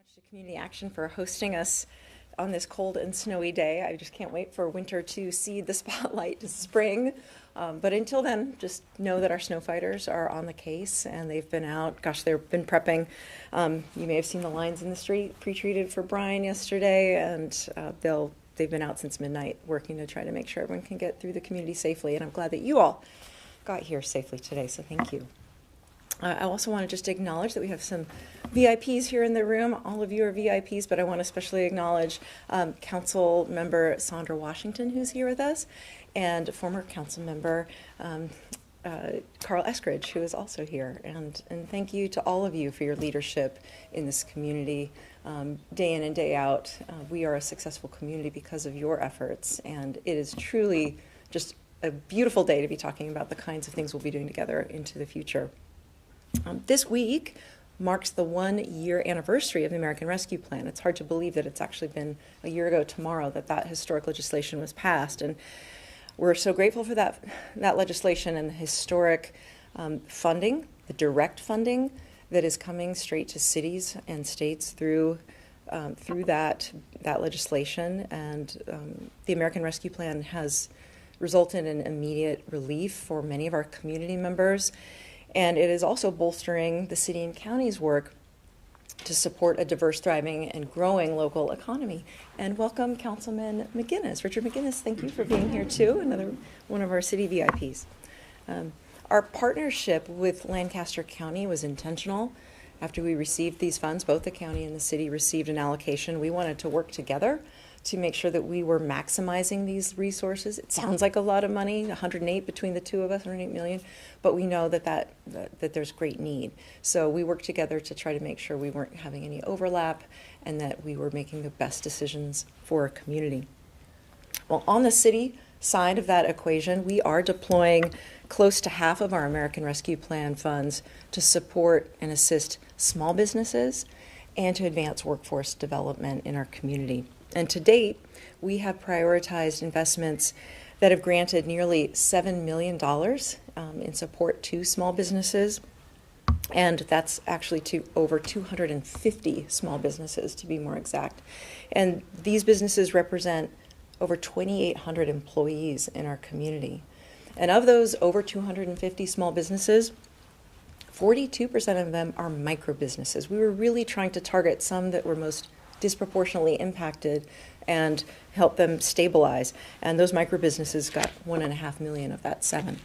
much to Community Action for hosting us on this cold and snowy day. I just can't wait for winter to cede the spotlight to spring. But until then, just know that our snow fighters are on the case and they've been out. Gosh, they've been prepping. You may have seen the lines in the street pre-treated for Brian yesterday, and they've been out since midnight working to try to make sure everyone can get through the community safely. And I'm glad that you all got here safely today, so thank you. I also want to just acknowledge that we have some VIPs here in the room. All of you are VIPs, but I want to especially acknowledge Council Member Sandra Washington, who's here with us, and former Council Member Carl Eskridge, who is also here. And thank you to all of you for your leadership in this community. Day in and day out, we are a successful community because of your efforts, and it is truly just a beautiful day to be talking about the kinds of things we'll be doing together into the future. This week marks the 1-year anniversary of the American Rescue Plan. It's hard to believe that it's actually been a year ago tomorrow that historic legislation was passed. And we're so grateful for that legislation and the historic funding, the direct funding that is coming straight to cities and states through that legislation. And the American Rescue Plan has resulted in immediate relief for many of our community members. And it is also bolstering the city and county's work to support a diverse, thriving, and growing local economy. And welcome, Councilman McGinnis. Richard McGinnis, thank you for being here too, another one of our city VIPs. Our partnership with Lancaster County was intentional. After we received these funds, both the county and the city received an allocation. We wanted to work together to make sure that we were maximizing these resources. It sounds like a lot of money, 108 between the two of us, 108 million, but we know that there's great need. So we worked together to try to make sure we weren't having any overlap and that we were making the best decisions for our community. Well, on the city side of that equation, we are deploying close to half of our American Rescue Plan funds to support and assist small businesses and to advance workforce development in our community. And to date, we have prioritized investments that have granted nearly $7 million in support to small businesses. And that's actually to over 250 small businesses, to be more exact. And these businesses represent over 2,800 employees in our community. And of those over 250 small businesses, 42% of them are micro businesses. We were really trying to target some that were most disproportionately impacted and help them stabilize. And those micro businesses got $1.5 million of that 7.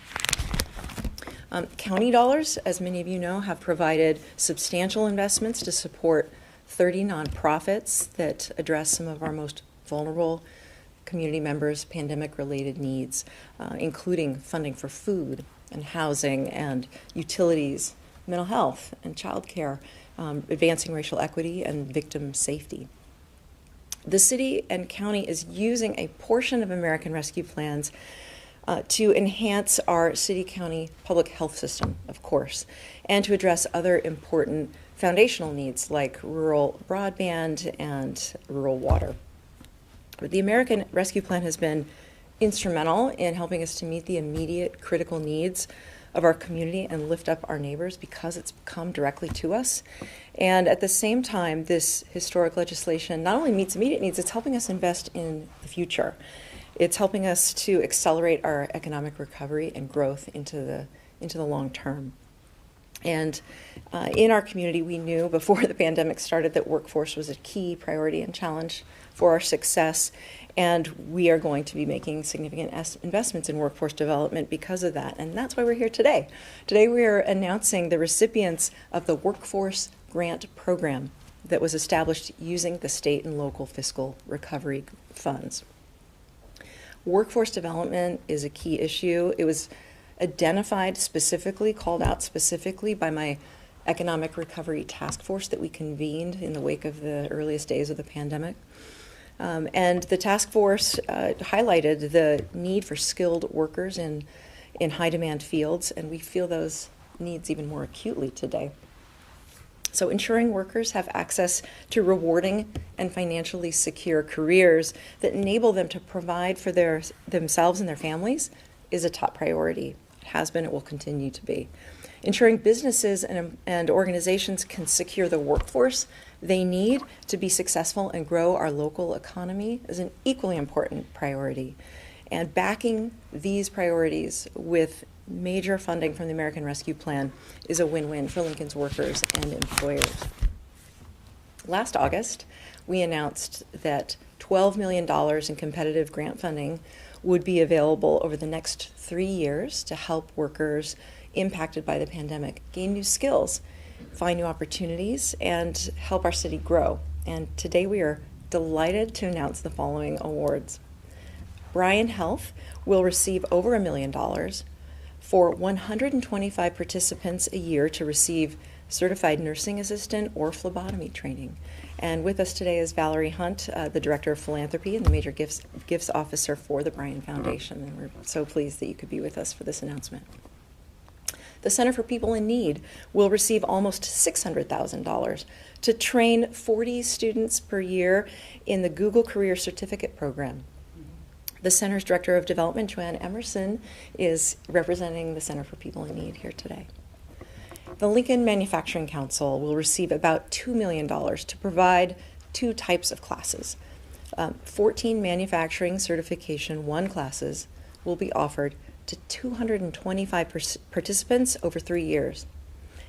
County dollars, as many of you know, have provided substantial investments to support 30 nonprofits that address some of our most vulnerable community members' pandemic-related needs, including funding for food and housing and utilities, mental health and child care, advancing racial equity and victim safety. The city and county is using a portion of American Rescue Plans to enhance our city-county public health system, of course, and to address other important foundational needs like rural broadband and rural water. But the American Rescue Plan has been instrumental in helping us to meet the immediate critical needs of our community and lift up our neighbors because it's come directly to us. And at the same time, this historic legislation not only meets immediate needs, it's helping us invest in the future. It's helping us to accelerate our economic recovery and growth into the long term. And in our community, we knew before the pandemic started that workforce was a key priority and challenge for our success. And we are going to be making significant investments in workforce development because of that. And that's why we're here today. Today we are announcing the recipients of the Workforce Grant Program that was established using the state and local fiscal recovery funds. Workforce development is a key issue. It was identified specifically, called out specifically by my economic recovery task force that we convened in the wake of the earliest days of the pandemic. And the task force highlighted the need for skilled workers in high demand fields, and we feel those needs even more acutely today. So ensuring workers have access to rewarding and financially secure careers that enable them to provide for themselves and their families is a top priority. has been, it will continue to be. Ensuring businesses and organizations can secure the workforce they need to be successful and grow our local economy is an equally important priority. And backing these priorities with major funding from the American Rescue Plan is a win-win for Lincoln's workers and employers. Last August, we announced that $12 million in competitive grant funding would be available over the next 3 years to help workers impacted by the pandemic gain new skills, find new opportunities, and help our city grow. And today we are delighted to announce the following awards. Bryan Health will receive over $1 million for 125 participants a year to receive certified nursing assistant or phlebotomy training. And with us today is Valerie Hunt, the Director of Philanthropy and the Major Gifts Officer for the Bryan Foundation. And we're so pleased that you could be with us for this announcement. The Center for People in Need will receive almost $600,000 to train 40 students per year in the Google Career Certificate Program. The Center's Director of Development, Joanne Emerson, is representing the Center for People in Need here today. The Lincoln Manufacturing Council will receive about $2 million to provide 2 types of classes. 14 Manufacturing Certification 1 classes will be offered to 225 participants over 3 years.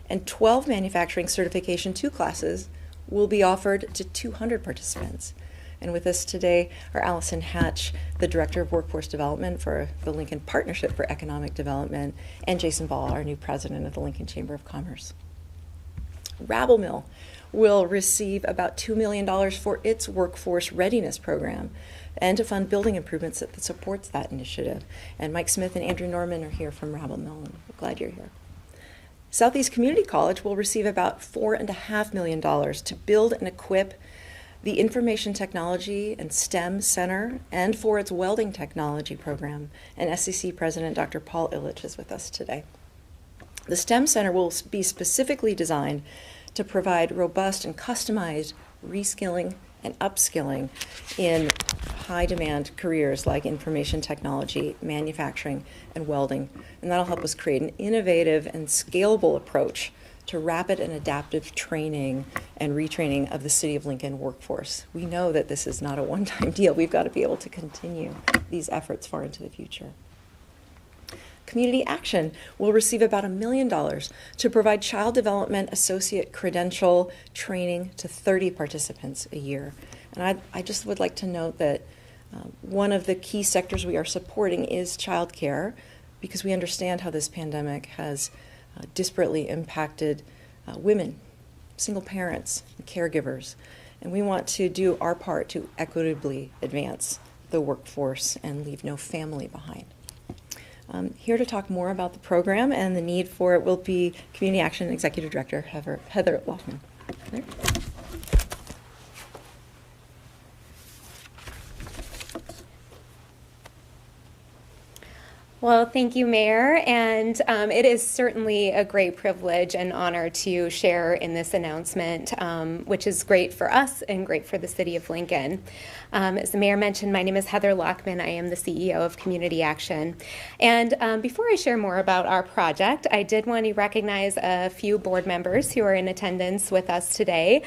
And 12 Manufacturing Certification 2 classes will be offered to 200 participants. And with us today are Allison Hatch, the Director of Workforce Development for the Lincoln Partnership for Economic Development, and Jason Ball, our new President of the Lincoln Chamber of Commerce. Rabble Mill will receive about $2 million for its Workforce Readiness Program and to fund building improvements that supports that initiative. And Mike Smith and Andrew Norman are here from Rabble Mill, and we're glad you're here. Southeast Community College will receive about $4.5 million to build and equip the Information Technology and STEM Center and for its welding technology program. And SCC President Dr. Paul Illich is with us today. The STEM Center will be specifically designed to provide robust and customized reskilling and upskilling in high-demand careers like information technology, manufacturing, and welding. And that'll help us create an innovative and scalable approach to rapid and adaptive training and retraining of the City of Lincoln workforce. We know that this is not a one-time deal. We've got to be able to continue these efforts far into the future. Community Action will receive about $1 million to provide Child Development Associate Credential training to 30 participants a year. And I just would like to note that one of the key sectors we are supporting is childcare, because we understand how this pandemic has disparately impacted women, single parents, and caregivers. And we want to do our part to equitably advance the workforce and leave no family behind. Here to talk more about the program and the need for it will be Community Action Executive Director Heather Lockman. Heather? Well, thank you, Mayor, and it is certainly a great privilege and honor to share in this announcement, which is great for us and great for the City of Lincoln. As the Mayor mentioned, my name is Heather Lockman. I am the CEO of Community Action. And before I share more about our project, I did want to recognize a few board members who are in attendance with us today.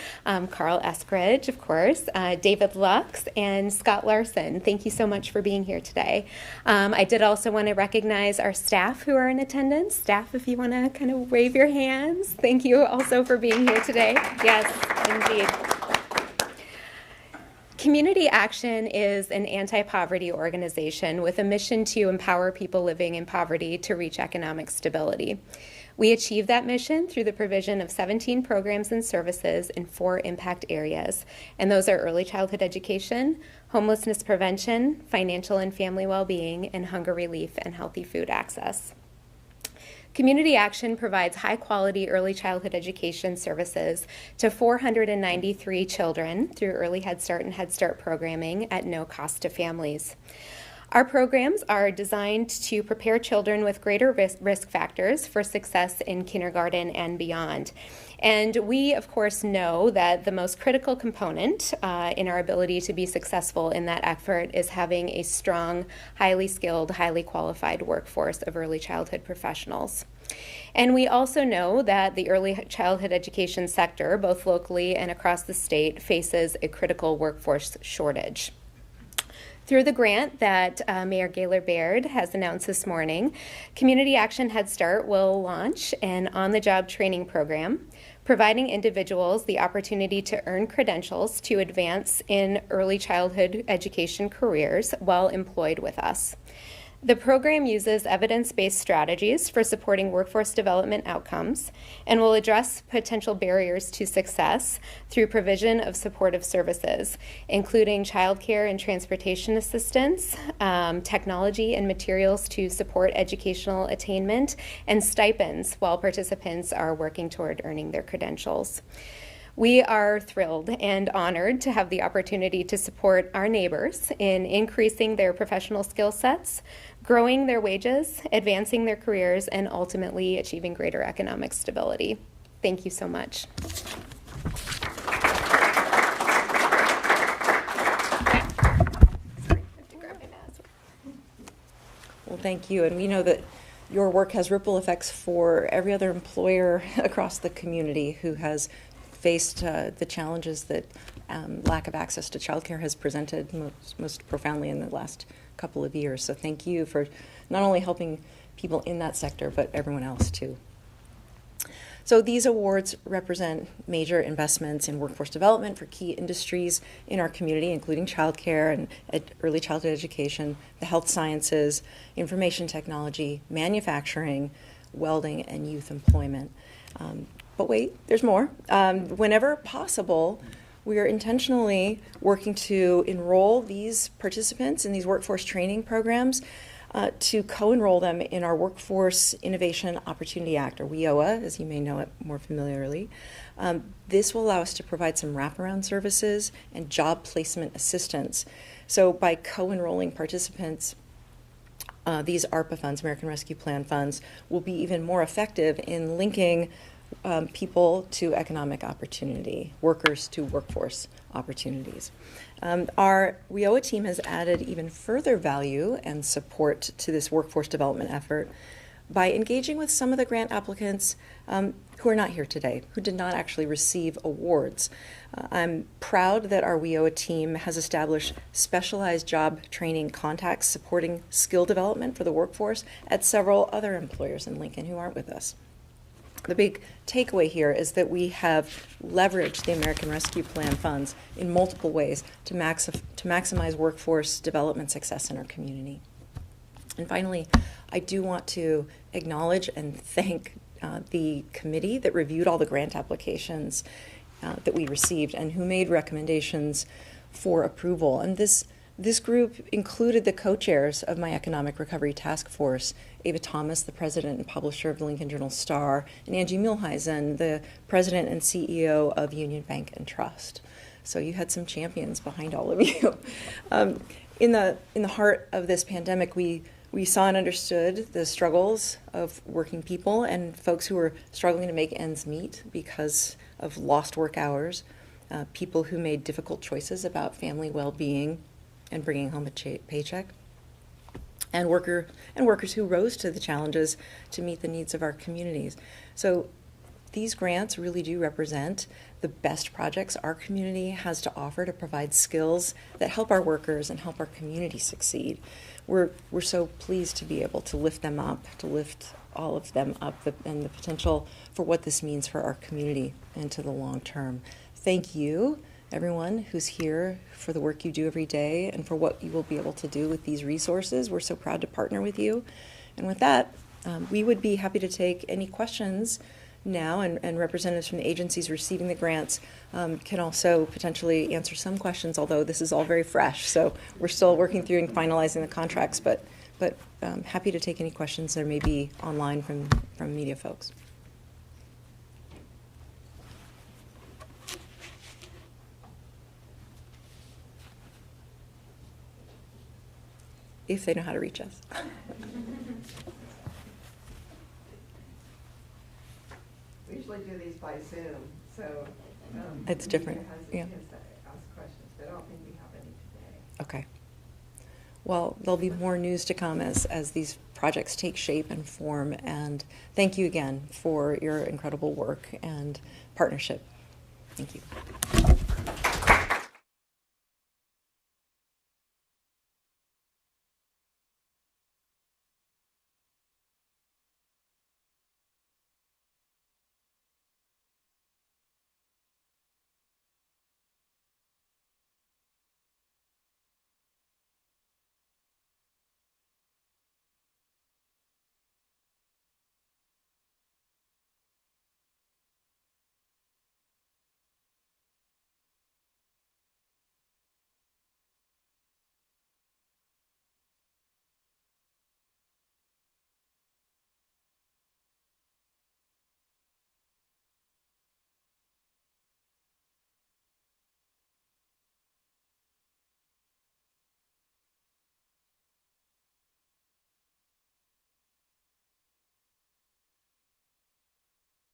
Carl Eskridge, of course, David Lux, and Scott Larson. Thank you so much for being here today. I did also want to recognize our staff who are in attendance. Staff, if you want to kind of wave your hands. Thank you also for being here today. Yes, indeed. Community Action is an anti-poverty organization with a mission to empower people living in poverty to reach economic stability. We achieve that mission through the provision of 17 programs and services in 4 impact areas, and those are early childhood education, homelessness prevention, financial and family well-being, and hunger relief and healthy food access. Community Action provides high-quality early childhood education services to 493 children through early Head Start and Head Start programming at no cost to families. Our programs are designed to prepare children with greater risk factors for success in kindergarten and beyond. And we, of course, know that the most critical component in our ability to be successful in that effort is having a strong, highly skilled, highly qualified workforce of early childhood professionals. And we also know that the early childhood education sector, both locally and across the state, faces a critical workforce shortage. Through the grant that Mayor Gaylor Baird has announced this morning, Community Action Head Start will launch an on-the-job training program, providing individuals the opportunity to earn credentials to advance in early childhood education careers while employed with us. The program uses evidence-based strategies for supporting workforce development outcomes and will address potential barriers to success through provision of supportive services, including childcare and transportation assistance, technology and materials to support educational attainment, and stipends while participants are working toward earning their credentials. We are thrilled and honored to have the opportunity to support our neighbors in increasing their professional skill sets, growing their wages, advancing their careers, and ultimately achieving greater economic stability. Thank you so much. Well, thank you. And we know that your work has ripple effects for every other employer across the community who has faced the challenges that lack of access to childcare has presented most profoundly in the last couple of years. So thank you for not only helping people in that sector, but everyone else too. So these awards represent major investments in workforce development for key industries in our community, including childcare and early childhood education, the health sciences, information technology, manufacturing, welding, and youth employment. But wait, there's more. Whenever possible, we are intentionally working to enroll these participants in these workforce training programs to co-enroll them in our Workforce Innovation Opportunity Act, or WIOA, as you may know it more familiarly. This will allow us to provide some wraparound services and job placement assistance. So by co-enrolling participants, these ARPA funds, American Rescue Plan funds, will be even more effective in linking people to economic opportunity, workers to workforce opportunities. Our WIOA team has added even further value and support to this workforce development effort by engaging with some of the grant applicants who are not here today, who did not actually receive awards. I'm proud that our WIOA team has established specialized job training contacts supporting skill development for the workforce at several other employers in Lincoln who aren't with us. The big takeaway here is that we have leveraged the American Rescue Plan funds in multiple ways to maximize workforce development success in our community. And finally, I do want to acknowledge and thank the committee that reviewed all the grant applications that we received and who made recommendations for approval. And this group included the co-chairs of my Economic Recovery Task Force, Ava Thomas, the president and publisher of the Lincoln Journal-Star, and Angie Muehlheisen, the president and CEO of Union Bank and Trust. So you had some champions behind all of you. In the heart of this pandemic, we saw and understood the struggles of working people and folks who were struggling to make ends meet because of lost work hours, people who made difficult choices about family well-being and bringing home a paycheck, and workers who rose to the challenges to meet the needs of our communities. So these grants really do represent the best projects our community has to offer to provide skills that help our workers and help our community succeed. We're so pleased to be able to lift them up, to lift all of them up, and the potential for what this means for our community into the long term. Thank you, everyone who's here, for the work you do every day and for what you will be able to do with these resources. We're so proud to partner with you. And with that, we would be happy to take any questions now, and representatives from the agencies receiving the grants can also potentially answer some questions, although this is all very fresh. So we're still working through and finalizing the contracts, but happy to take any questions there may be online from media folks. if they know how to reach us. We usually do these by Zoom, so. It's different, maybe yeah. it has a chance to ask questions, but I don't think we have any today. Okay. Well, there'll be more news to come as these projects take shape and form. And thank you again for your incredible work and partnership. Thank you.